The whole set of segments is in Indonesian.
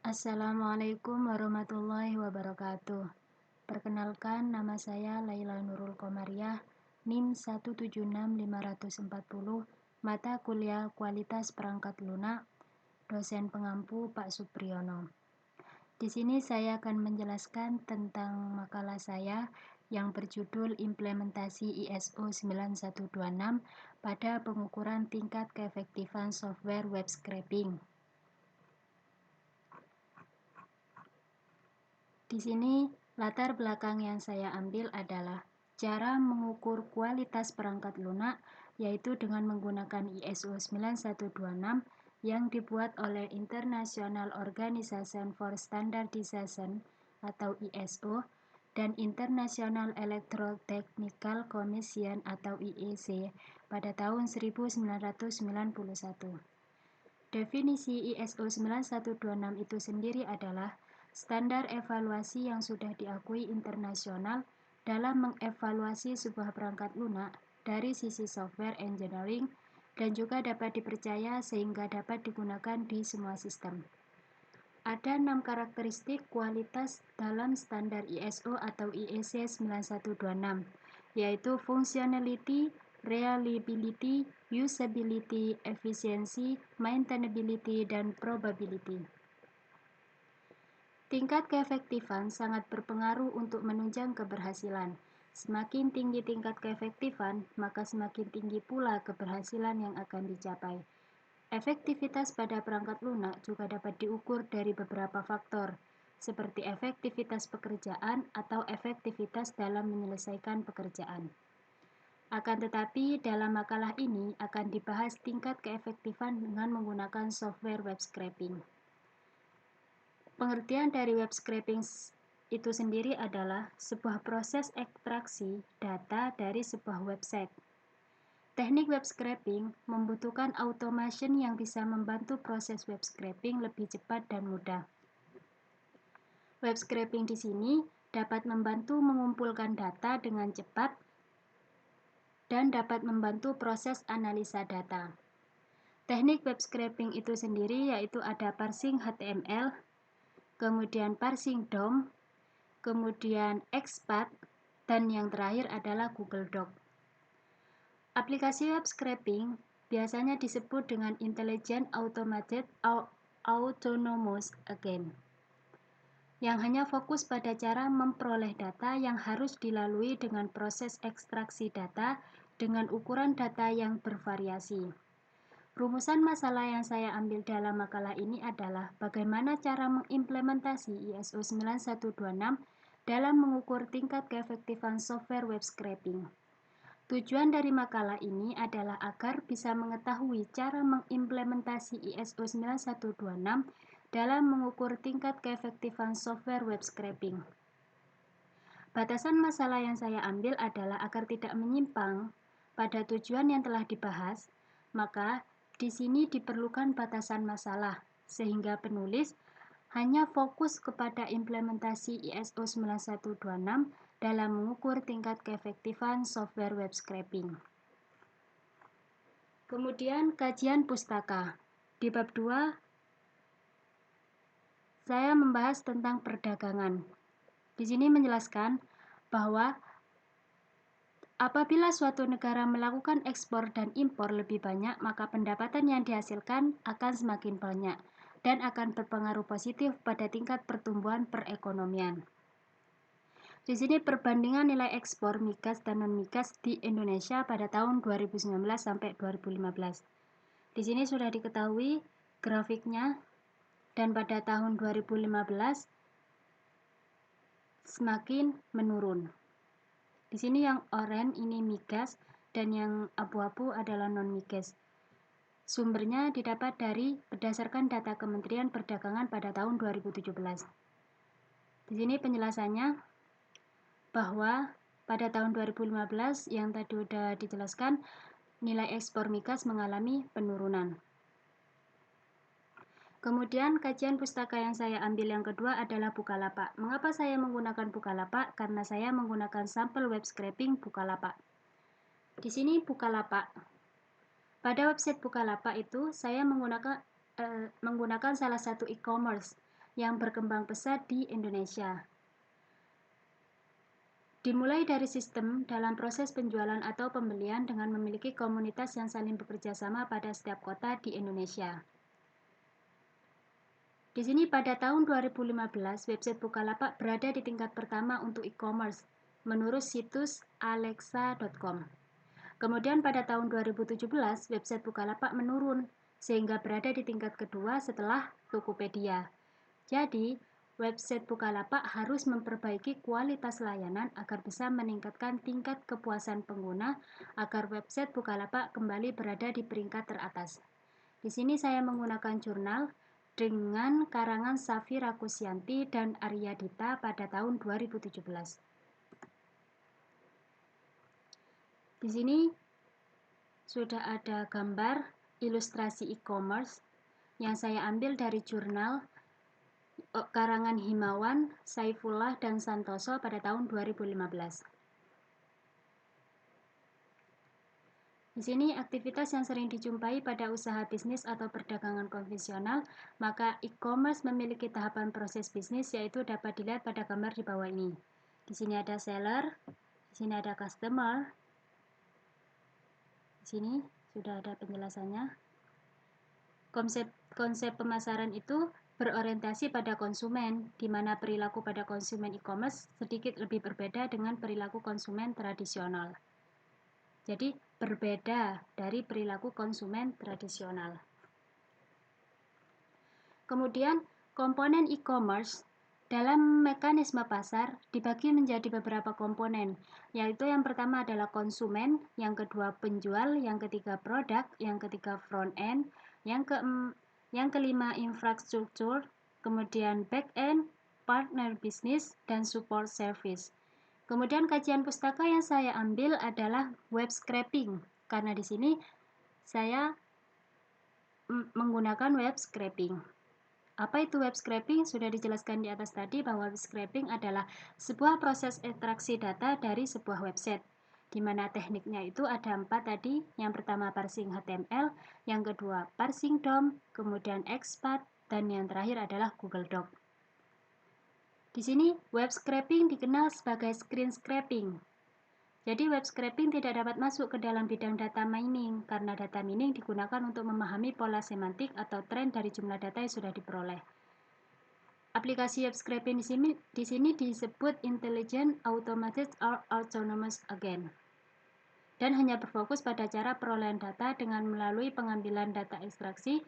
Assalamualaikum warahmatullahi wabarakatuh. Perkenalkan, nama saya Laila Nurul Komariah, NIM 176540, mata kuliah Kualitas Perangkat Lunak, dosen pengampu Pak Supriyono. Di sini saya akan menjelaskan tentang makalah saya yang berjudul Implementasi ISO 9126 pada pengukuran tingkat keefektifan software web scraping. Di sini, latar belakang yang saya ambil adalah cara mengukur kualitas perangkat lunak, yaitu dengan menggunakan ISO 9126 yang dibuat oleh International Organization for Standardization atau ISO dan International Electrotechnical Commission atau IEC pada tahun 1991. Definisi ISO 9126 itu sendiri adalah standar evaluasi yang sudah diakui internasional dalam mengevaluasi sebuah perangkat lunak dari sisi software engineering dan juga dapat dipercaya sehingga dapat digunakan di semua sistem. Ada 6 karakteristik kualitas dalam standar ISO atau IEC 9126, yaitu functionality, reliability, usability, efficiency, maintainability, dan probability. Tingkat keefektifan sangat berpengaruh untuk menunjang keberhasilan. Semakin tinggi tingkat keefektifan, maka semakin tinggi pula keberhasilan yang akan dicapai. Efektivitas pada perangkat lunak juga dapat diukur dari beberapa faktor, seperti efektivitas pekerjaan atau efektivitas dalam menyelesaikan pekerjaan. Akan tetapi, dalam makalah ini akan dibahas tingkat keefektifan dengan menggunakan software web scraping. Pengertian dari web scraping itu sendiri adalah sebuah proses ekstraksi data dari sebuah website. Teknik web scraping membutuhkan automation yang bisa membantu proses web scraping lebih cepat dan mudah. Web scraping di sini dapat membantu mengumpulkan data dengan cepat dan dapat membantu proses analisa data. Teknik web scraping itu sendiri yaitu ada parsing HTML, kemudian parsing DOM, kemudian XPath, dan yang terakhir adalah Google Doc. Aplikasi web scraping biasanya disebut dengan Intelligent Automated Autonomous Agent, yang hanya fokus pada cara memperoleh data yang harus dilalui dengan proses ekstraksi data dengan ukuran data yang bervariasi. Rumusan masalah yang saya ambil dalam makalah ini adalah bagaimana cara mengimplementasi ISO 9126 dalam mengukur tingkat keefektifan software web scraping. Tujuan dari makalah ini adalah agar bisa mengetahui cara mengimplementasi ISO 9126 dalam mengukur tingkat keefektifan software web scraping. Batasan masalah yang saya ambil adalah agar tidak menyimpang pada tujuan yang telah dibahas, maka di sini diperlukan batasan masalah, sehingga penulis hanya fokus kepada implementasi ISO 9126 dalam mengukur tingkat keefektifan software web scraping. Kemudian kajian pustaka. Di bab 2, saya membahas tentang perdagangan. Di sini menjelaskan bahwa apabila suatu negara melakukan ekspor dan impor lebih banyak, maka pendapatan yang dihasilkan akan semakin banyak dan akan berpengaruh positif pada tingkat pertumbuhan perekonomian. Di sini perbandingan nilai ekspor migas dan non-migas di Indonesia pada tahun 2019 sampai 2015. Di sini sudah diketahui grafiknya, dan pada tahun 2015 semakin menurun. Di sini yang oranye ini migas dan yang abu-abu adalah non-migas. Sumbernya didapat dari berdasarkan data Kementerian Perdagangan pada tahun 2017. Di sini penjelasannya bahwa pada tahun 2015 yang tadi sudah dijelaskan, nilai ekspor migas mengalami penurunan. Kemudian kajian pustaka yang saya ambil yang kedua adalah Bukalapak. Mengapa saya menggunakan Bukalapak? Karena saya menggunakan sampel web scraping Bukalapak. Di sini Bukalapak. Pada website Bukalapak itu saya menggunakan salah satu e-commerce yang berkembang pesat di Indonesia. Dimulai dari sistem dalam proses penjualan atau pembelian dengan memiliki komunitas yang saling bekerja sama pada setiap kota di Indonesia. Di sini pada tahun 2015, website Bukalapak berada di tingkat pertama untuk e-commerce menurut situs alexa.com. Kemudian pada tahun 2017, website Bukalapak menurun sehingga berada di tingkat kedua setelah Tokopedia. Jadi, website Bukalapak harus memperbaiki kualitas layanan agar bisa meningkatkan tingkat kepuasan pengguna agar website Bukalapak kembali berada di peringkat teratas. Di sini saya menggunakan jurnal dengan karangan Safira Kusyanti dan Arya Dita pada tahun 2017. Di sini sudah ada gambar ilustrasi e-commerce yang saya ambil dari jurnal karangan Himawan, Saifullah, dan Santoso pada tahun 2015. Di sini aktivitas yang sering dijumpai pada usaha bisnis atau perdagangan konvensional, maka e-commerce memiliki tahapan proses bisnis yaitu dapat dilihat pada gambar di bawah ini. Di sini ada seller, di sini ada customer, di sini sudah ada penjelasannya. Konsep pemasaran itu berorientasi pada konsumen, di mana perilaku pada konsumen e-commerce sedikit lebih berbeda dengan perilaku konsumen tradisional. Jadi, berbeda dari perilaku konsumen tradisional. Kemudian, komponen e-commerce dalam mekanisme pasar dibagi menjadi beberapa komponen, yaitu yang pertama adalah konsumen, yang kedua penjual, yang ketiga produk, yang ketiga front end, yang kelima infrastruktur, kemudian back end, partner bisnis, dan support service. Kemudian kajian pustaka yang saya ambil adalah web scraping, karena di sini saya menggunakan web scraping. Apa itu web scraping? Sudah dijelaskan di atas tadi bahwa web scraping adalah sebuah proses ekstraksi data dari sebuah website, di mana tekniknya itu ada 4 tadi. Yang pertama parsing HTML, yang kedua parsing DOM, kemudian XPath, dan yang terakhir adalah Google Doc. Di sini web scraping dikenal sebagai screen scraping. Jadi web scraping tidak dapat masuk ke dalam bidang data mining karena data mining digunakan untuk memahami pola semantik atau tren dari jumlah data yang sudah diperoleh. Aplikasi web scraping di sini disebut Intelligent Automated or Autonomous Agent dan hanya berfokus pada cara perolehan data dengan melalui pengambilan data ekstraksi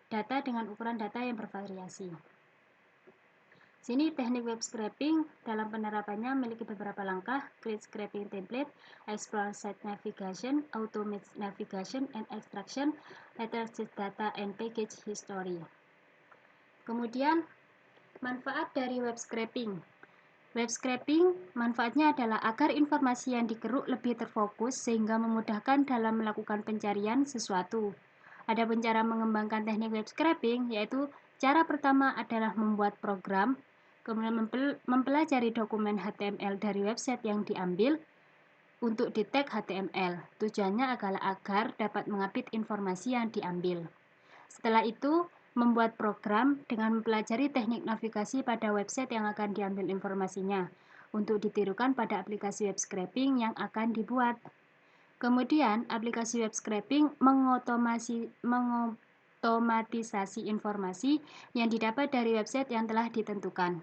data dengan ukuran data yang bervariasi. Sini teknik web scraping dalam penerapannya memiliki beberapa langkah: create scraping template, explore site navigation, automate navigation and extraction, retrieve data and package history. Kemudian manfaat dari web scraping. Web scraping manfaatnya adalah agar informasi yang dikeruk lebih terfokus sehingga memudahkan dalam melakukan pencarian sesuatu. Adapun cara mengembangkan teknik web scraping yaitu cara pertama adalah membuat program, kemudian mempelajari dokumen HTML dari website yang diambil untuk di tag HTML. Tujuannya adalah agar dapat mengupdate informasi yang diambil. Setelah itu, membuat program dengan mempelajari teknik navigasi pada website yang akan diambil informasinya untuk ditirukan pada aplikasi web scraping yang akan dibuat. Kemudian, aplikasi web scraping mengotomatisasi informasi yang didapat dari website yang telah ditentukan.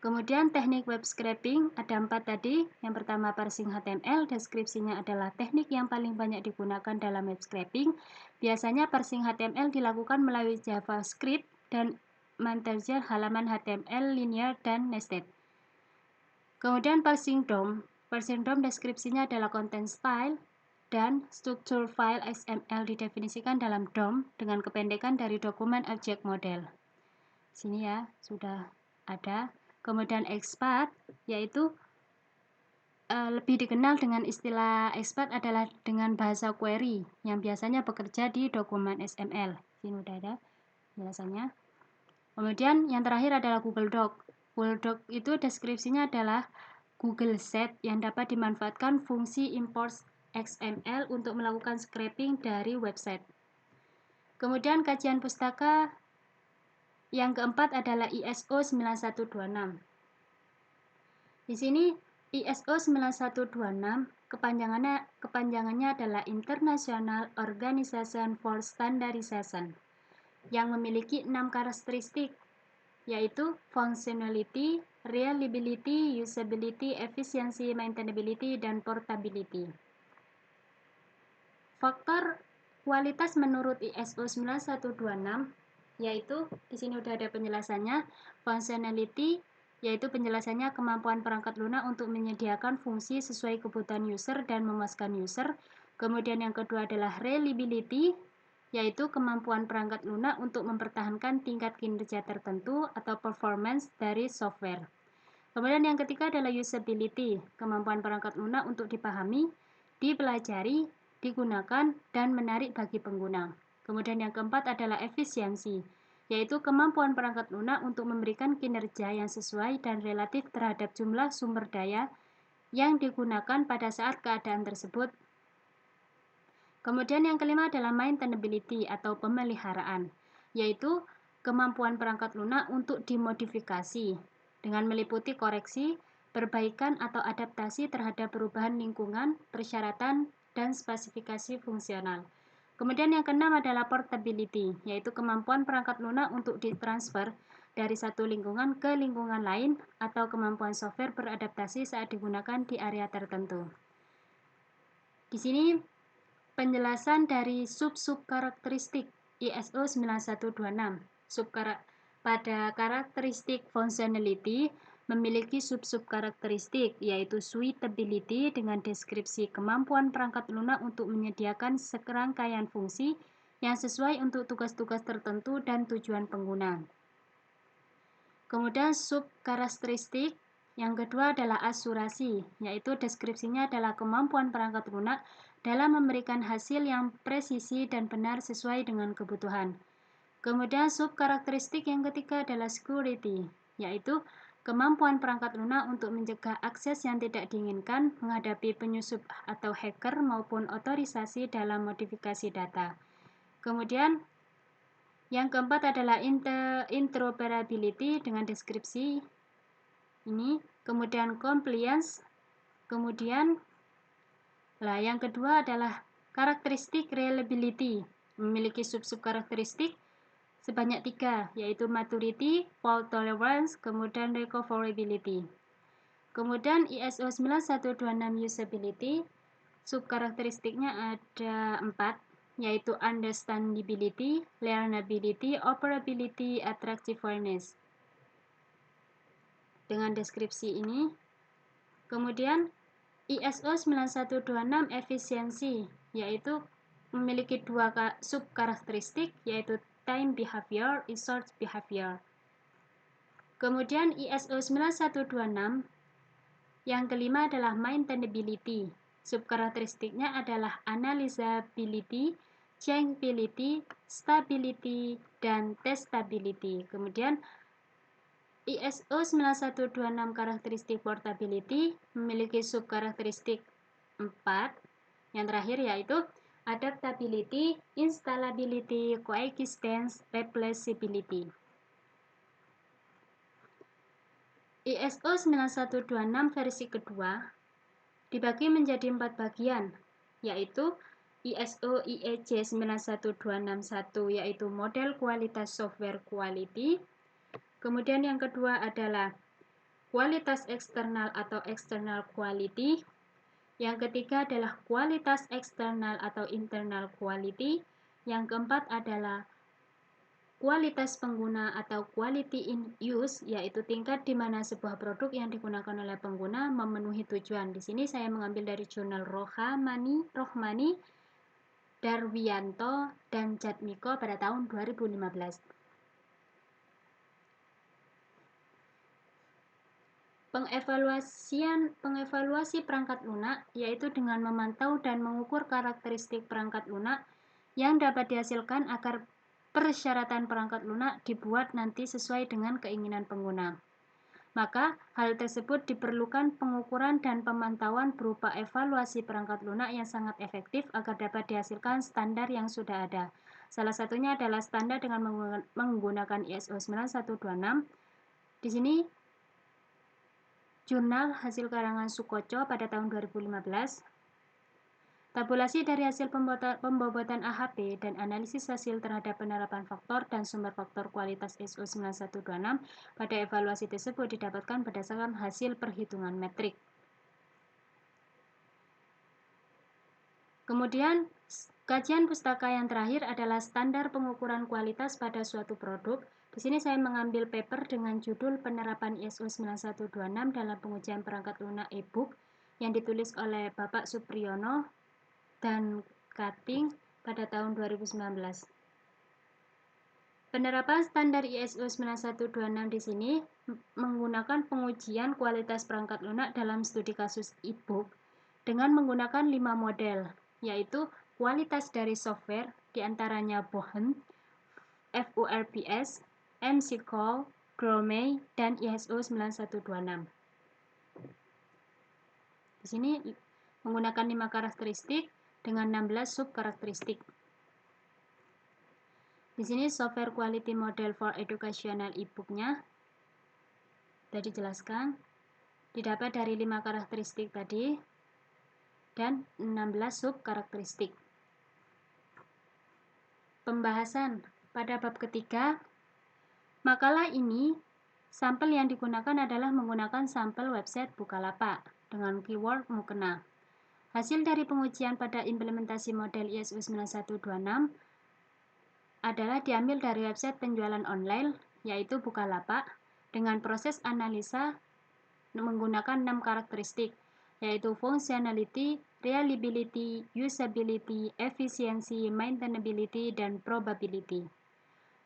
Kemudian teknik web scraping ada 4 tadi. Yang pertama parsing HTML, deskripsinya adalah teknik yang paling banyak digunakan dalam web scraping. Biasanya parsing HTML dilakukan melalui JavaScript dan menterje halaman HTML linear dan nested. Kemudian parsing DOM. Parsing DOM deskripsinya adalah content style dan struktur file XML didefinisikan dalam DOM dengan kependekan dari dokumen object model. Sini ya, sudah ada. Kemudian XPath, yaitu lebih dikenal dengan istilah XPath adalah dengan bahasa query yang biasanya bekerja di dokumen XML. Sini sudah ada penjelasannya. Kemudian yang terakhir adalah Google Doc. Google Doc itu deskripsinya adalah Google Sheet yang dapat dimanfaatkan fungsi import XML untuk melakukan scraping dari website. Kemudian kajian pustaka Yang keempat adalah ISO 9126. Di sini ISO 9126 kepanjangannya adalah International Organization for Standardization yang memiliki 6 karakteristik, yaitu functionality, reliability, usability, efficiency, maintainability, dan portability. Faktor kualitas menurut ISO 9126 yaitu di sini udah ada penjelasannya. Functionality yaitu penjelasannya kemampuan perangkat lunak untuk menyediakan fungsi sesuai kebutuhan user dan memuaskan user. Kemudian yang kedua adalah reliability, yaitu kemampuan perangkat lunak untuk mempertahankan tingkat kinerja tertentu atau performance dari software. Kemudian yang ketiga adalah usability, kemampuan perangkat lunak untuk dipahami, dipelajari, digunakan, dan menarik bagi pengguna. Kemudian yang keempat adalah efisiensi, yaitu kemampuan perangkat lunak untuk memberikan kinerja yang sesuai dan relatif terhadap jumlah sumber daya yang digunakan pada saat keadaan tersebut. Kemudian yang kelima adalah maintainability atau pemeliharaan, yaitu kemampuan perangkat lunak untuk dimodifikasi dengan meliputi koreksi, perbaikan atau adaptasi terhadap perubahan lingkungan, persyaratan, dan spesifikasi fungsional. Kemudian yang keenam adalah portability, yaitu kemampuan perangkat lunak untuk ditransfer dari satu lingkungan ke lingkungan lain atau kemampuan software beradaptasi saat digunakan di area tertentu. Di sini penjelasan dari sub-sub karakteristik ISO 9126. Pada karakteristik functionality memiliki sub-sub karakteristik, yaitu suitability dengan deskripsi kemampuan perangkat lunak untuk menyediakan serangkaian fungsi yang sesuai untuk tugas-tugas tertentu dan tujuan pengguna. Kemudian sub karakteristik yang kedua adalah asurasi, yaitu deskripsinya adalah kemampuan perangkat lunak dalam memberikan hasil yang presisi dan benar sesuai dengan kebutuhan. Kemudian sub karakteristik yang ketiga adalah security, yaitu kemampuan perangkat lunak untuk mencegah akses yang tidak diinginkan menghadapi penyusup atau hacker maupun otorisasi dalam modifikasi data. Kemudian yang keempat adalah interoperability dengan deskripsi ini, kemudian compliance, kemudian yang kedua adalah karakteristik reliability, memiliki sub-sub karakteristik sebanyak 3, yaitu maturity, fault tolerance, kemudian recoverability. Kemudian ISO 9126 usability, sub karakteristiknya ada 4, yaitu understandability, learnability, operability, attractiveness. Dengan deskripsi ini, kemudian ISO 9126 efisiensi, yaitu memiliki 2 sub karakteristik, yaitu time behavior, resource behavior. Kemudian ISO 9126 yang kelima adalah maintainability. Sub karakteristiknya adalah analyzability, changeability, stability, dan testability. Kemudian ISO 9126 karakteristik portability memiliki sub karakteristik 4. Yang terakhir yaitu adaptability, installability, coexistence, replaceability. ISO 9126 versi kedua dibagi menjadi 4 bagian, yaitu ISO IEC 91261 yaitu model kualitas software quality. Kemudian yang kedua adalah kualitas eksternal atau external quality. Yang ketiga adalah kualitas eksternal atau internal quality. Yang keempat adalah kualitas pengguna atau quality in use, yaitu tingkat di mana sebuah produk yang digunakan oleh pengguna memenuhi tujuan. Di sini saya mengambil dari jurnal Rohmani, Darwianto, dan Jatmiko pada tahun 2015. Pengevaluasi perangkat lunak yaitu dengan memantau dan mengukur karakteristik perangkat lunak yang dapat dihasilkan agar persyaratan perangkat lunak dibuat nanti sesuai dengan keinginan pengguna. Maka, hal tersebut diperlukan pengukuran dan pemantauan berupa evaluasi perangkat lunak yang sangat efektif agar dapat dihasilkan standar yang sudah ada. Salah satunya adalah standar dengan menggunakan ISO 9126. Di sini jurnal hasil karangan Sukoco pada tahun 2015. Tabulasi dari hasil pembobotan AHP dan analisis hasil terhadap penerapan faktor dan sumber faktor kualitas ISO 9126 pada evaluasi tersebut didapatkan berdasarkan hasil perhitungan metrik. Kemudian, kajian pustaka yang terakhir adalah standar pengukuran kualitas pada suatu produk. Di sini saya mengambil paper dengan judul Penerapan ISO 9126 dalam pengujian perangkat lunak e-book yang ditulis oleh Bapak Supriyono dan Kating pada tahun 2019. Penerapan standar ISO 9126 di sini menggunakan pengujian kualitas perangkat lunak dalam studi kasus e-book dengan menggunakan 5 model, yaitu kualitas dari software, diantaranya Bohem, FURPS, MCCall, Gromey, dan ISO 9126. Di sini menggunakan 5 karakteristik dengan 16 sub karakteristik. Di sini software quality model for educational e-booknya sudah dijelaskan, didapat dari 5 karakteristik tadi dan 16 sub karakteristik. Pembahasan pada bab ketiga, makalah ini sampel yang digunakan adalah menggunakan sampel website Bukalapak dengan keyword mukena. Hasil dari pengujian pada implementasi model ISO 9126 adalah diambil dari website penjualan online, yaitu Bukalapak, dengan proses analisa menggunakan 6 karakteristik, yaitu functionality, reliability, usability, efficiency, maintainability, dan probability.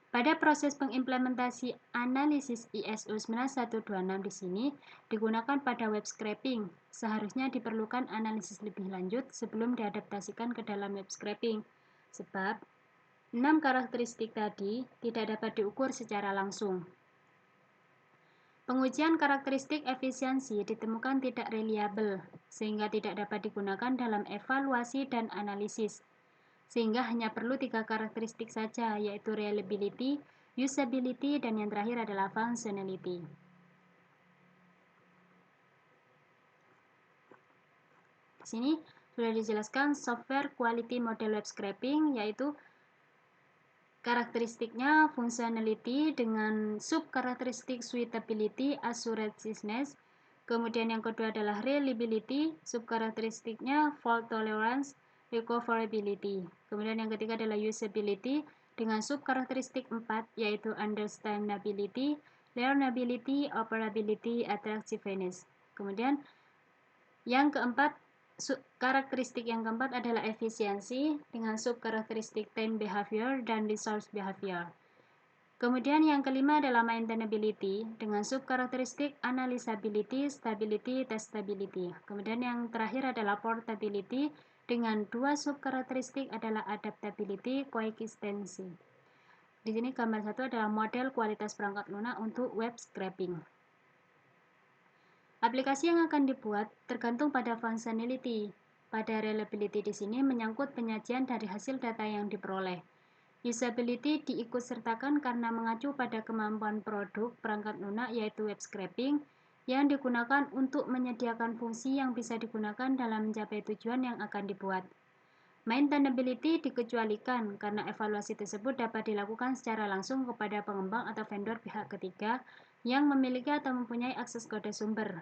Pada proses pengimplementasi analisis ISO 9126 di sini digunakan pada web scraping. Seharusnya diperlukan analisis lebih lanjut sebelum diadaptasikan ke dalam web scraping. Sebab 6 karakteristik tadi tidak dapat diukur secara langsung. Pengujian karakteristik efisiensi ditemukan tidak reliable, sehingga tidak dapat digunakan dalam evaluasi dan analisis. Sehingga hanya perlu 3 karakteristik saja, yaitu reliability, usability, dan yang terakhir adalah functionality. Di sini sudah dijelaskan software quality model web scraping, yaitu karakteristiknya functionality dengan sub karakteristik suitability, assuranceiness. Kemudian yang kedua adalah reliability, sub karakteristiknya fault tolerance, recoverability. Kemudian yang ketiga adalah usability dengan sub karakteristik 4, yaitu understandability, learnability, operability, attractiveness. Kemudian yang keempat, karakteristik yang keempat adalah efisiensi dengan sub karakteristik time behavior dan resource behavior. Kemudian yang kelima adalah maintainability dengan sub karakteristik analysability, stability, testability. Kemudian yang terakhir adalah portability dengan 2 sub karakteristik adalah adaptability, coexistency. Di sini gambar 1 adalah model kualitas perangkat lunak untuk web scraping. Aplikasi yang akan dibuat tergantung pada functionality. Pada reliability di sini menyangkut penyajian dari hasil data yang diperoleh. Usability diikutsertakan karena mengacu pada kemampuan produk perangkat lunak yaitu web scraping yang digunakan untuk menyediakan fungsi yang bisa digunakan dalam mencapai tujuan yang akan dibuat. Maintainability dikecualikan karena evaluasi tersebut dapat dilakukan secara langsung kepada pengembang atau vendor pihak ketiga yang memiliki atau mempunyai akses kode sumber.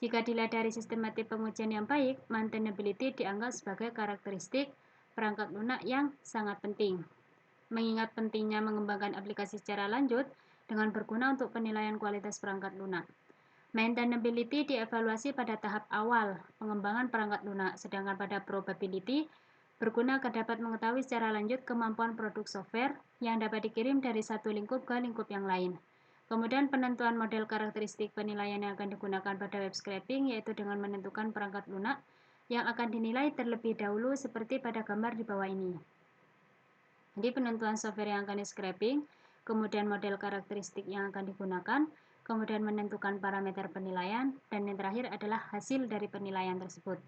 Jika dilihat dari sistematik pengujian yang baik, maintainability dianggap sebagai karakteristik perangkat lunak yang sangat penting. Mengingat pentingnya mengembangkan aplikasi secara lanjut dengan berguna untuk penilaian kualitas perangkat lunak. Maintainability dievaluasi pada tahap awal pengembangan perangkat lunak, sedangkan pada probability berguna agar dapat mengetahui secara lanjut kemampuan produk software yang dapat dikirim dari satu lingkup ke lingkup yang lain. Kemudian penentuan model karakteristik penilaian yang akan digunakan pada web scraping yaitu dengan menentukan perangkat lunak yang akan dinilai terlebih dahulu seperti pada gambar di bawah ini. Jadi penentuan software yang akan di-scraping, kemudian model karakteristik yang akan digunakan, kemudian menentukan parameter penilaian, dan yang terakhir adalah hasil dari penilaian tersebut.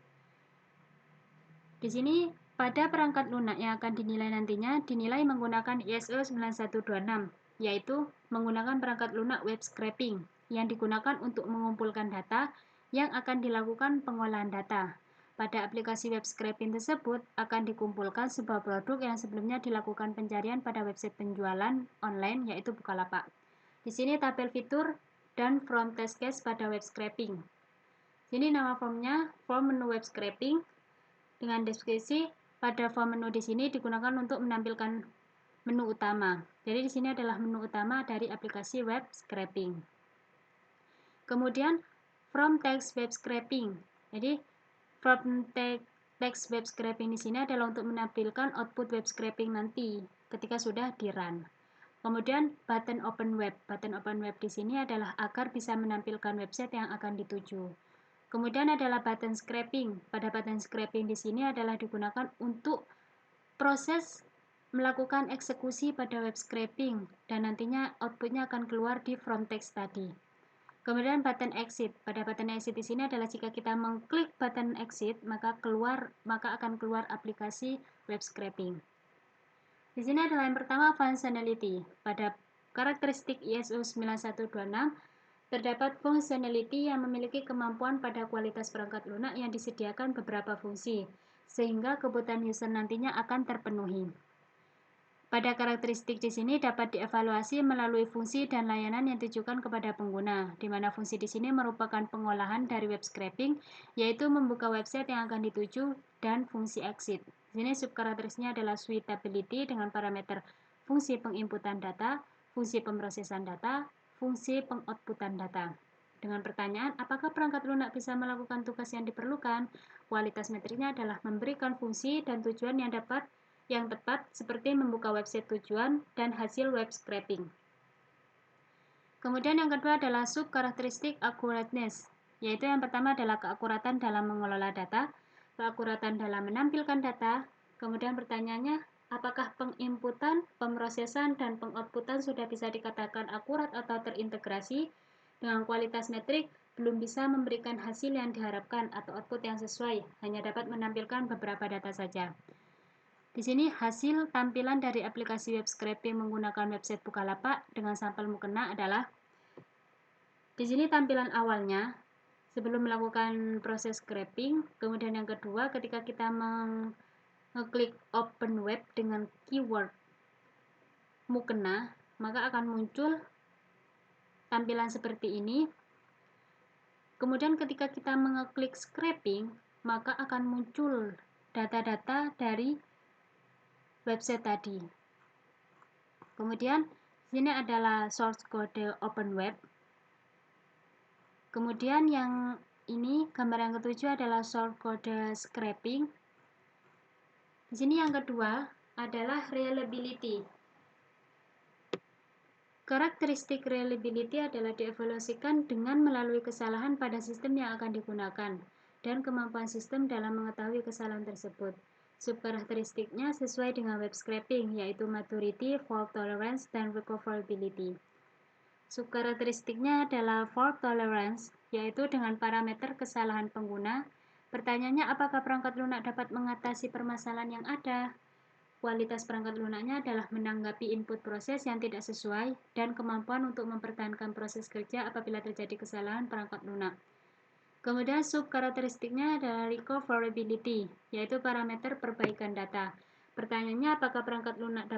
Di sini pada perangkat lunak yang akan dinilai nantinya dinilai menggunakan ISO 9126, yaitu menggunakan perangkat lunak web scraping yang digunakan untuk mengumpulkan data yang akan dilakukan pengolahan data. Pada aplikasi web scraping tersebut akan dikumpulkan sebuah produk yang sebelumnya dilakukan pencarian pada website penjualan online yaitu Bukalapak. Di sini tabel fitur dan form test case pada web scraping. Sini nama formnya form menu web scraping dengan deskripsi. Pada form menu di sini digunakan untuk menampilkan menu utama. Jadi di sini adalah menu utama dari aplikasi web scraping. Kemudian from text web scraping. Jadi from text web scraping di sini adalah untuk menampilkan output web scraping nanti ketika sudah di run. Kemudian button open web. Button open web di sini adalah agar bisa menampilkan website yang akan dituju. Kemudian adalah button scraping. Pada button scraping di sini adalah digunakan untuk proses melakukan eksekusi pada web scraping dan nantinya outputnya akan keluar di from text tadi. Kemudian button exit. Pada button exit di sini adalah jika kita mengklik button exit maka akan keluar aplikasi web scraping. Di sini adalah yang pertama functionality. Pada karakteristik ISO 9126 terdapat functionality yang memiliki kemampuan pada kualitas perangkat lunak yang disediakan beberapa fungsi, sehingga kebutuhan user nantinya akan terpenuhi. Pada karakteristik di sini dapat dievaluasi melalui fungsi dan layanan yang ditujukan kepada pengguna, di mana fungsi di sini merupakan pengolahan dari web scraping, yaitu membuka website yang akan dituju, dan fungsi exit. Di sini subkarakteristiknya adalah suitability dengan parameter fungsi penginputan data, fungsi pemrosesan data, fungsi pengoutputan data. Dengan pertanyaan, apakah perangkat lunak bisa melakukan tugas yang diperlukan? Kualitas metriknya adalah memberikan fungsi dan tujuan yang tepat seperti membuka website tujuan dan hasil web scraping. Kemudian yang kedua adalah subkarakteristik accurateness, yaitu yang pertama adalah keakuratan dalam mengelola data, keakuratan dalam menampilkan data. Kemudian pertanyaannya, apakah penginputan, pemrosesan, dan pengoutputan sudah bisa dikatakan akurat atau terintegrasi? Dengan kualitas metrik, belum bisa memberikan hasil yang diharapkan atau output yang sesuai, hanya dapat menampilkan beberapa data saja. Di sini hasil tampilan dari aplikasi web scraping menggunakan website Bukalapak dengan sampel mukena adalah di sini tampilan awalnya sebelum melakukan proses scraping, kemudian yang kedua ketika kita mengklik open web dengan keyword mukena, maka akan muncul tampilan seperti ini. Kemudian ketika kita mengeklik scraping, maka akan muncul data-data dari website tadi. Kemudian sini adalah source code open web. Kemudian yang ini gambar yang ketujuh adalah source code scraping. Di sini yang kedua adalah reliability. Karakteristik reliability adalah dievaluasikan dengan melalui kesalahan pada sistem yang akan digunakan dan kemampuan sistem dalam mengetahui kesalahan tersebut. Subkarakteristiknya sesuai dengan web scraping, yaitu maturity, fault tolerance, dan recoverability. Subkarakteristiknya adalah fault tolerance, yaitu dengan parameter kesalahan pengguna. Pertanyaannya, apakah perangkat lunak dapat mengatasi permasalahan yang ada? Kualitas perangkat lunaknya adalah menanggapi input proses yang tidak sesuai dan kemampuan untuk mempertahankan proses kerja apabila terjadi kesalahan perangkat lunak. Kemudian subkarakteristiknya adalah recoverability, yaitu parameter perbaikan data. Pertanyaannya, apakah perangkat lunak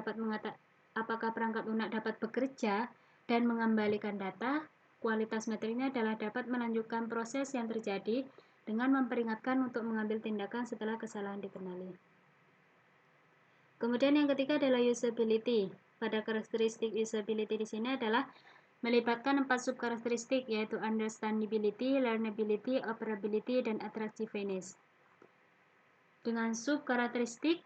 dapat bekerja dan mengembalikan data? Kualitas metriknya adalah dapat melanjutkan proses yang terjadi dengan memperingatkan untuk mengambil tindakan setelah kesalahan dikenali. Kemudian yang ketiga adalah usability. Pada karakteristik usability di sini adalah melibatkan 4 subkarakteristik, yaitu understandability, learnability, operability, dan attractiveness. Dengan subkarakteristik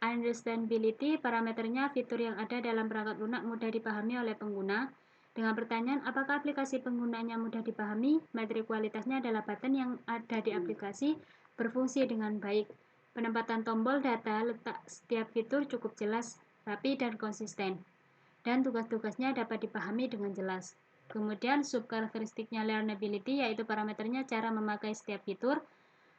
understandability, parameternya fitur yang ada dalam perangkat lunak mudah dipahami oleh pengguna. Dengan pertanyaan, apakah aplikasi penggunanya mudah dipahami? Metrik kualitasnya adalah button yang ada di aplikasi berfungsi dengan baik. Penempatan tombol data letak setiap fitur cukup jelas, rapi, dan konsisten. Dan tugas-tugasnya dapat dipahami dengan jelas. Kemudian subkarakteristiknya learnability, yaitu parameternya cara memakai setiap fitur.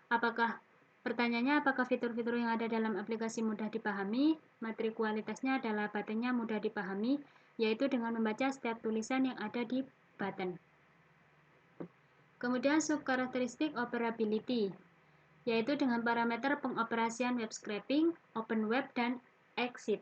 Apakah Pertanyaannya, apakah fitur-fitur yang ada dalam aplikasi mudah dipahami? Materi kualitasnya adalah buttonnya mudah dipahami, yaitu dengan membaca setiap tulisan yang ada di button. Kemudian subkarakteristik operability, yaitu dengan parameter pengoperasian web scraping, open web, dan exit.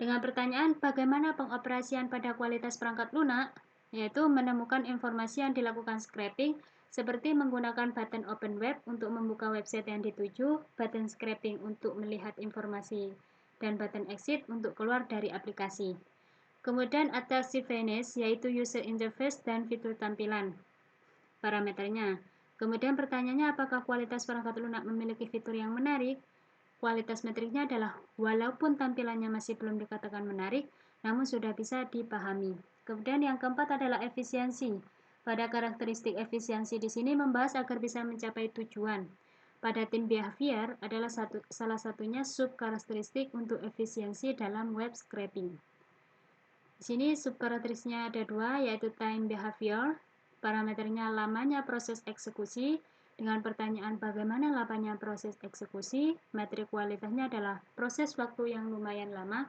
Dengan pertanyaan bagaimana pengoperasian pada kualitas perangkat lunak, yaitu menemukan informasi yang dilakukan scraping seperti menggunakan button open web untuk membuka website yang dituju, button scraping untuk melihat informasi, dan button exit untuk keluar dari aplikasi. Kemudian attentiveness, yaitu user interface dan fitur tampilan. Parameternya. Kemudian pertanyaannya, apakah kualitas perangkat lunak memiliki fitur yang menarik? Kualitas metriknya adalah walaupun tampilannya masih belum dikatakan menarik, namun sudah bisa dipahami. Kemudian yang keempat adalah efisiensi. Pada karakteristik efisiensi di sini membahas agar bisa mencapai tujuan. Pada tim behavior adalah salah satunya subkarakteristik untuk efisiensi dalam web scraping. Di sini subkarakteristiknya ada dua, yaitu time behavior. Parameternya lamanya proses eksekusi. Dengan pertanyaan bagaimana lamanya proses eksekusi, metrik kualitasnya adalah proses waktu yang lumayan lama,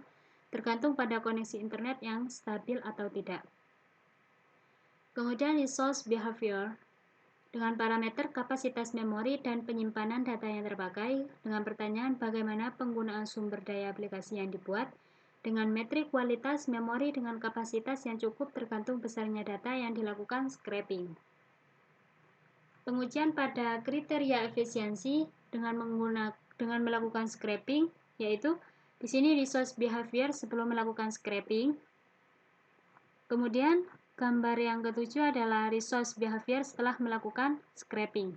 tergantung pada koneksi internet yang stabil atau tidak. Kemudian resource behavior, dengan parameter kapasitas memori dan penyimpanan data yang terpakai, dengan pertanyaan bagaimana penggunaan sumber daya aplikasi yang dibuat, dengan metrik kualitas memori dengan kapasitas yang cukup tergantung besarnya data yang dilakukan scraping. Pengujian pada kriteria efisiensi dengan melakukan scraping, yaitu di sini resource behavior sebelum melakukan scraping. Kemudian gambar yang ketujuh adalah resource behavior setelah melakukan scraping.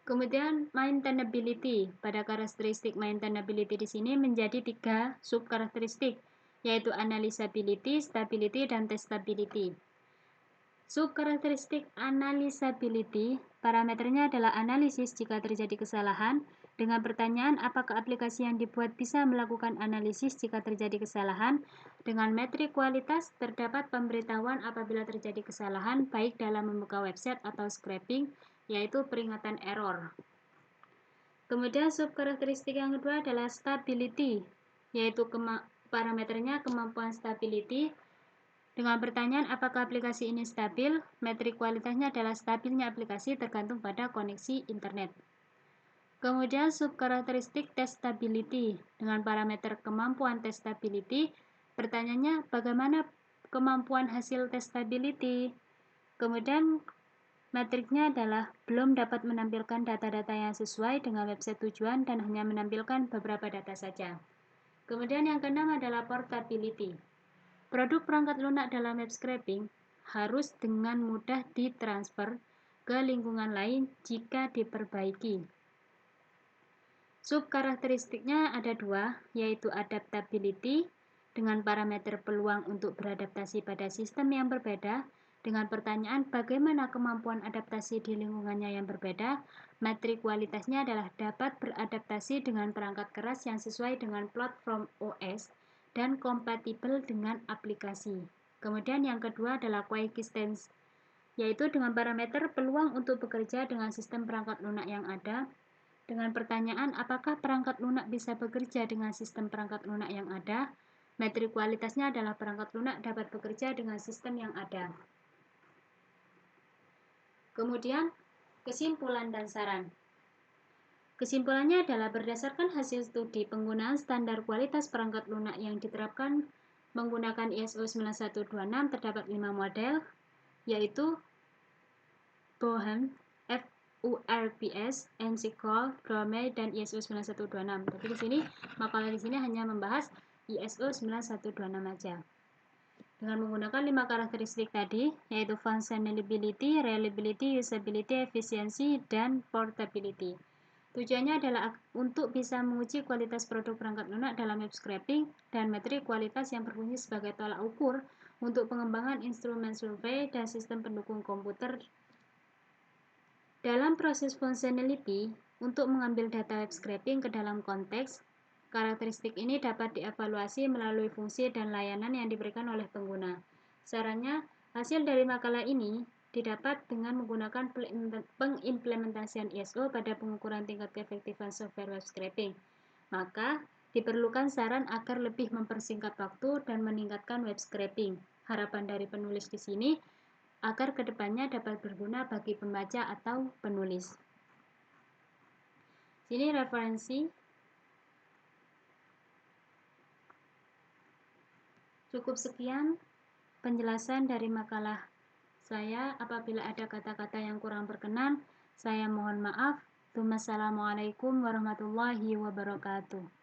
Kemudian maintainability. Pada karakteristik maintainability di sini menjadi tiga subkarakteristik, yaitu analysability, stability, dan testability. Subkarakteristik analysability, parameternya adalah analisis jika terjadi kesalahan, dengan pertanyaan apakah aplikasi yang dibuat bisa melakukan analisis jika terjadi kesalahan. Dengan metrik kualitas, terdapat pemberitahuan apabila terjadi kesalahan, baik dalam membuka website atau scraping, yaitu peringatan error. Kemudian subkarakteristik yang kedua adalah stability, yaitu parameternya kemampuan stability. Dengan pertanyaan apakah aplikasi ini stabil, metrik kualitasnya adalah stabilnya aplikasi tergantung pada koneksi internet. Kemudian subkarakteristik testability, dengan parameter kemampuan testability. Pertanyaannya bagaimana kemampuan hasil testability. Kemudian metriknya adalah belum dapat menampilkan data-data yang sesuai dengan website tujuan dan hanya menampilkan beberapa data saja. Kemudian yang keenam adalah portability. Produk perangkat lunak dalam web scraping harus dengan mudah ditransfer ke lingkungan lain jika diperbaiki. Subkarakteristiknya ada dua, yaitu adaptability dengan parameter peluang untuk beradaptasi pada sistem yang berbeda. Dengan pertanyaan bagaimana kemampuan adaptasi di lingkungannya yang berbeda, metrik kualitasnya adalah dapat beradaptasi dengan perangkat keras yang sesuai dengan platform OS dan kompatibel dengan aplikasi. Kemudian yang kedua adalah coexistence, yaitu dengan parameter peluang untuk bekerja dengan sistem perangkat lunak yang ada. Dengan pertanyaan apakah perangkat lunak bisa bekerja dengan sistem perangkat lunak yang ada, metrik kualitasnya adalah perangkat lunak dapat bekerja dengan sistem yang ada. Kemudian, kesimpulan dan saran. Kesimpulannya adalah berdasarkan hasil studi penggunaan standar kualitas perangkat lunak yang diterapkan menggunakan ISO 9126 terdapat 5 model, yaitu Bohem, FURPS, NCCOL, Bromé, dan ISO 9126. Tapi di sini makalah di sini hanya membahas ISO 9126 saja. Dengan menggunakan 5 karakteristik tadi, yaitu functionality, reliability, usability, efficiency, dan portability. Tujuannya adalah untuk bisa menguji kualitas produk perangkat lunak dalam web scraping dan metrik kualitas yang berfungsi sebagai tolak ukur untuk pengembangan instrumen survei dan sistem pendukung komputer. Dalam proses functionality, untuk mengambil data web scraping ke dalam konteks, karakteristik ini dapat dievaluasi melalui fungsi dan layanan yang diberikan oleh pengguna. Sarannya, hasil dari makalah ini didapat dengan menggunakan pengimplementasian ISO pada pengukuran tingkat keefektifan software web scraping. Maka, diperlukan saran agar lebih mempersingkat waktu dan meningkatkan web scraping. Harapan dari penulis di sini agar kedepannya dapat berguna bagi pembaca atau penulis. Sini referensi. Cukup sekian penjelasan dari makalah saya. Apabila ada kata-kata yang kurang berkenan, saya mohon maaf. Wassalamualaikum warahmatullahi wabarakatuh.